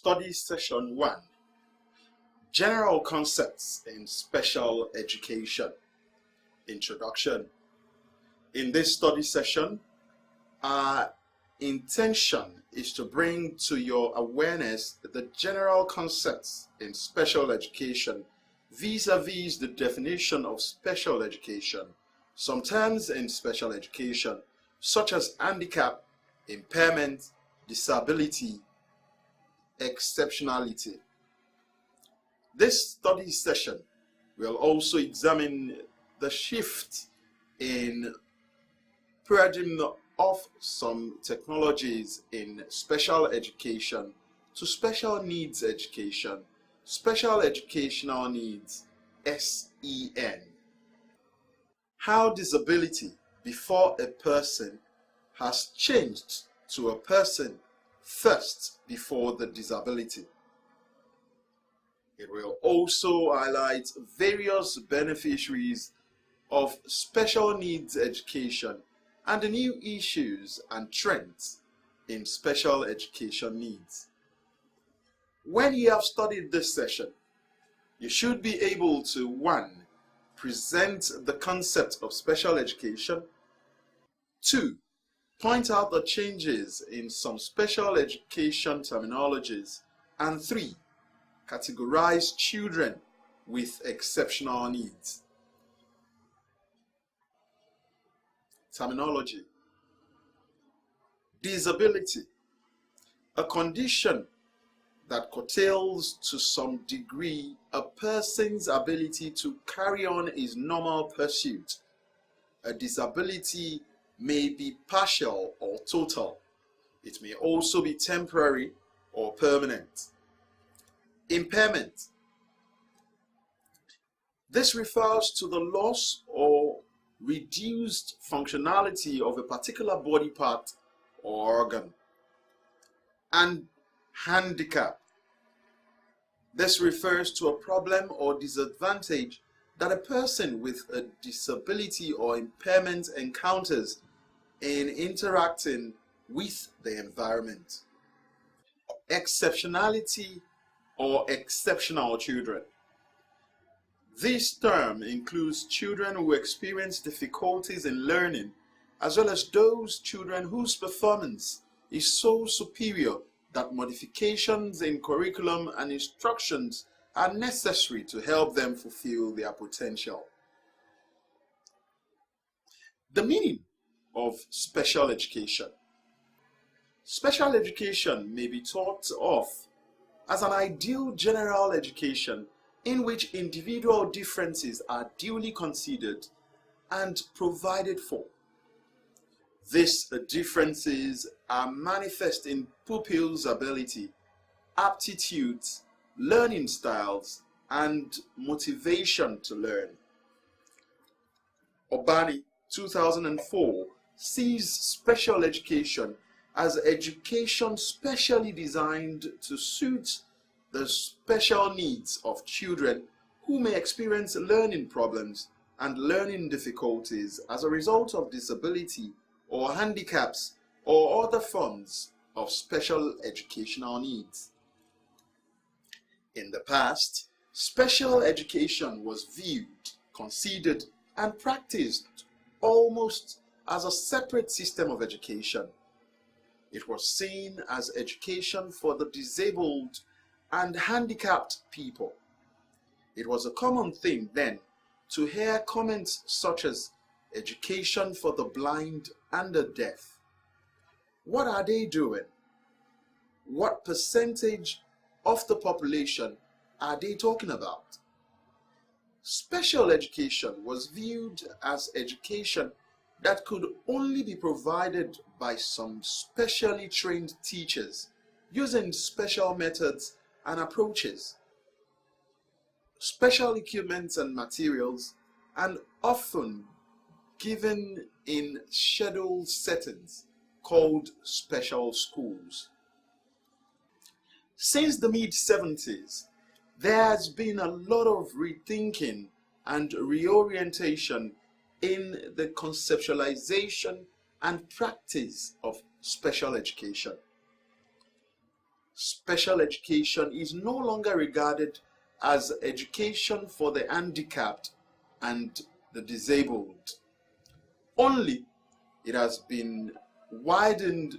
Study Session 1, General Concepts in Special Education. Introduction. In this study session, our intention is to bring to your awareness the general concepts in special education vis-a-vis the definition of special education, some terms in special education such as handicap, impairment, disability, exceptionality. This study session will also examine the shift in paradigm of some technologies in special education to special needs education, special educational needs, SEN. How disability before a person has changed to a person first before the disability. It will also highlight various beneficiaries of special needs education and the new issues and trends in special education needs. When you have studied this session, you should be able to 1. Present the concept of special education, 2. Point out the changes in some special education terminologies, and 3. Categorize children with exceptional needs. Terminology. Disability, a condition that curtails to some degree a person's ability to carry on his normal pursuit. A disability may be partial or total. It may also be temporary or permanent. Impairment. This refers to the loss or reduced functionality of a particular body part or organ. And handicap. This refers to a problem or disadvantage that a person with a disability or impairment encounters in interacting with the environment. Exceptionality or exceptional children. This term includes children who experience difficulties in learning, as well as those children whose performance is so superior that modifications in curriculum and instructions are necessary to help them fulfill their potential. The meaning of special education. Special education may be thought of as an ideal general education in which individual differences are duly considered and provided for. These differences are manifest in pupils' ability, aptitudes, learning styles, and motivation to learn. Obani, 2004, sees special education as education specially designed to suit the special needs of children who may experience learning problems and learning difficulties as a result of disability or handicaps or other forms of special educational needs. In the past, special education was viewed, considered, and practiced almost as a separate system of education. It was seen as education for the disabled and handicapped people. It was a common thing then to hear comments such as education for the blind and the deaf. What are they doing? What percentage of the population are they talking about? Special education was viewed as education that could only be provided by some specially trained teachers using special methods and approaches, special equipment and materials, and often given in scheduled settings called special schools. Since the mid-70s, there has been a lot of rethinking and reorientation in the conceptualization and practice of special education. special education is no longer regarded as education for the handicapped and the disabled. Only it has been widened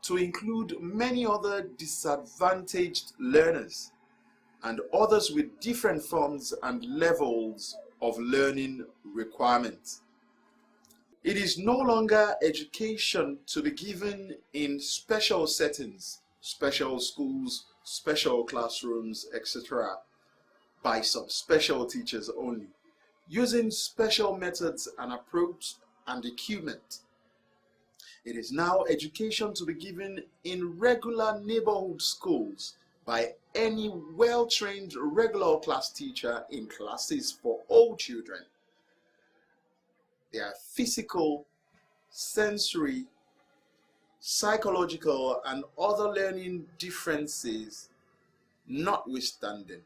to include many other disadvantaged learners and others with different forms and levels of learning requirements. It is no longer education to be given in special settings, special schools, special classrooms, etc., by some special teachers only, using special methods and approach and equipment. It is now education to be given in regular neighborhood schools by any well-trained regular class teacher in classes for all children. Their physical, sensory, psychological, and other learning differences notwithstanding.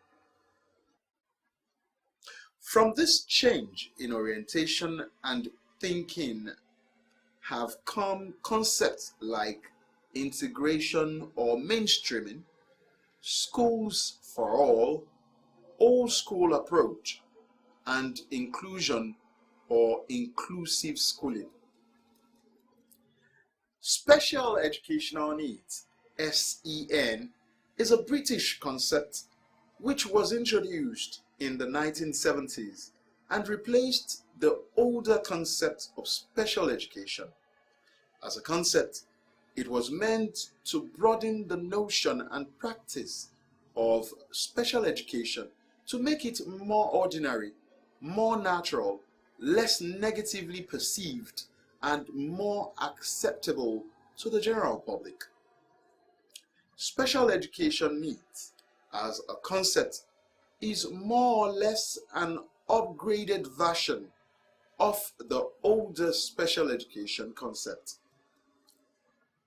From this change in orientation and thinking have come concepts like integration or mainstreaming, schools for all school approach, and inclusion or inclusive schooling. Special educational needs, SEN, is a British concept which was introduced in the 1970s and replaced the older concept of special education. As a concept, it was meant to broaden the notion and practice of special education to make it more ordinary, more natural, less negatively perceived, and more acceptable to the general public. Special education needs, as a concept, is more or less an upgraded version of the older special education concept.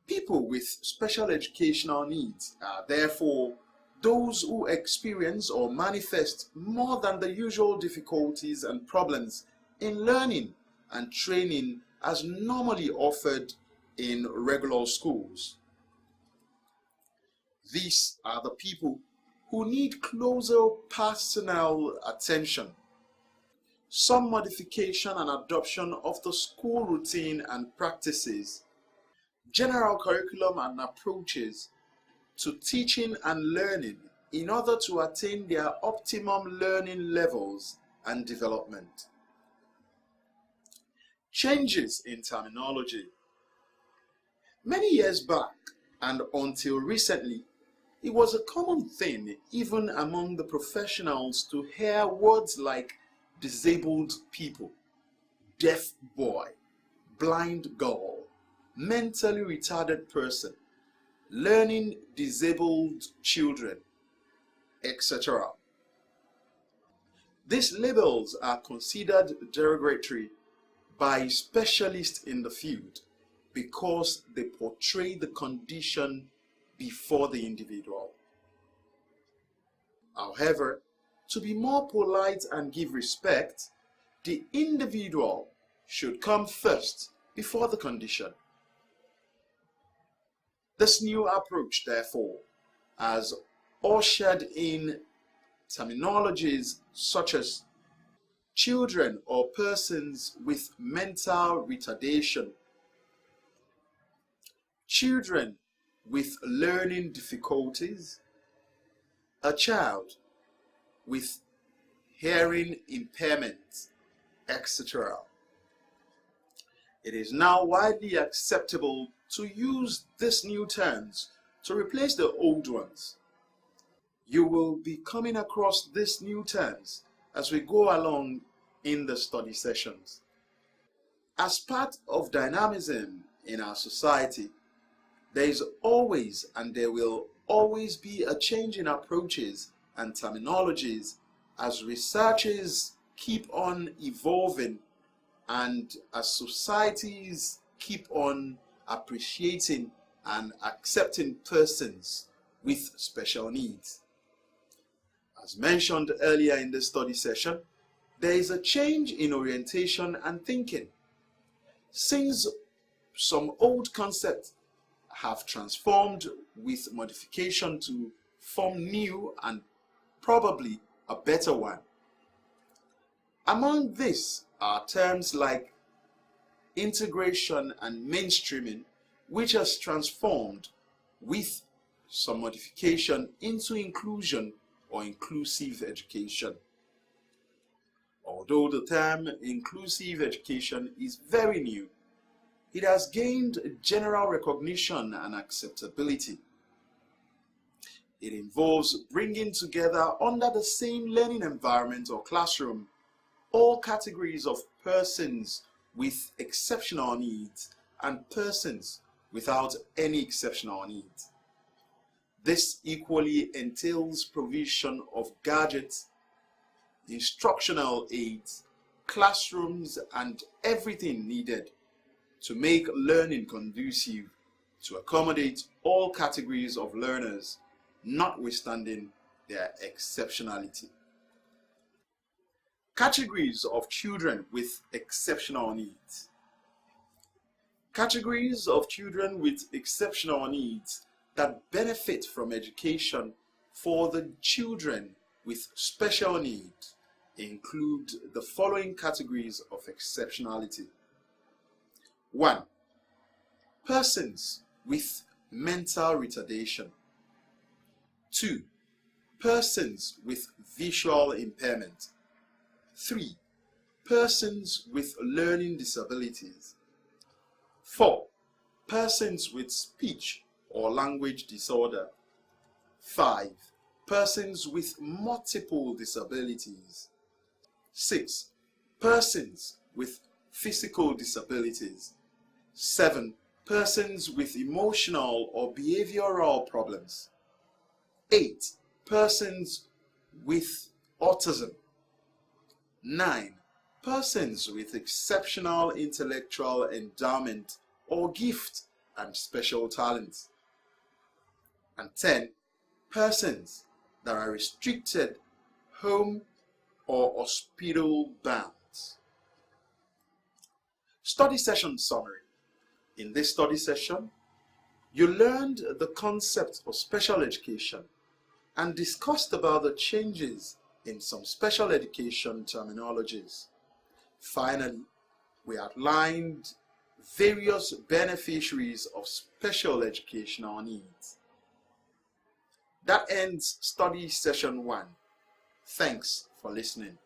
People with special educational needs are therefore those who experience or manifest more than the usual difficulties and problems in learning and training as normally offered in regular schools. These are the people who need closer personal attention, some modification and adoption of the school routine and practices, general curriculum and approaches to teaching and learning in order to attain their optimum learning levels and development. Changes in terminology. Many years back and until recently, it was a common thing even among the professionals to hear words like disabled people, deaf boy, blind girl, mentally retarded person, learning disabled children, etc. These labels are considered derogatory by specialists in the field because they portray the condition before the individual. However, to be more polite and give respect, the individual should come first before the condition. This new approach, therefore, has ushered in terminologies such as children or persons with mental retardation, children with learning difficulties, a child with hearing impairment, etc. It is now widely acceptable to use these new terms to replace the old ones. You will be coming across these new terms as we go along in the study sessions. As part of dynamism in our society, there is always and there will always be a change in approaches and terminologies as researches keep on evolving and as societies keep on appreciating and accepting persons with special needs. As mentioned earlier in the study session, there is a change in orientation and thinking. Since some old concepts have transformed with modification to form new and probably a better one. Among these are terms like integration and mainstreaming, which has transformed with some modification into inclusion or inclusive education. Although the term inclusive education is very new, it has gained general recognition and acceptability. It involves bringing together under the same learning environment or classroom all categories of persons with exceptional needs and persons without any exceptional needs. This equally entails provision of gadgets, instructional aids, classrooms, and everything needed to make learning conducive to accommodate all categories of learners, notwithstanding their exceptionality. Categories of children with exceptional needs. Categories of children with exceptional needs that benefit from education for the children with special needs include the following categories of exceptionality. 1. Persons with mental retardation. 2. Persons with visual impairment. 3. Persons with learning disabilities. 4. Persons with speech or language disorder. 5. Persons with multiple disabilities. 6. Persons with physical disabilities. 7. Persons with emotional or behavioral problems. 8. Persons with autism. 9. Persons with exceptional intellectual endowment or gift and special talents. And 10. Persons that are restricted, home or hospital bound. Study session summary. In this study session, you learned the concept of special education and discussed about the changes in some special education terminologies. Finally, we outlined various beneficiaries of special educational needs. That ends study session 1. Thanks for listening.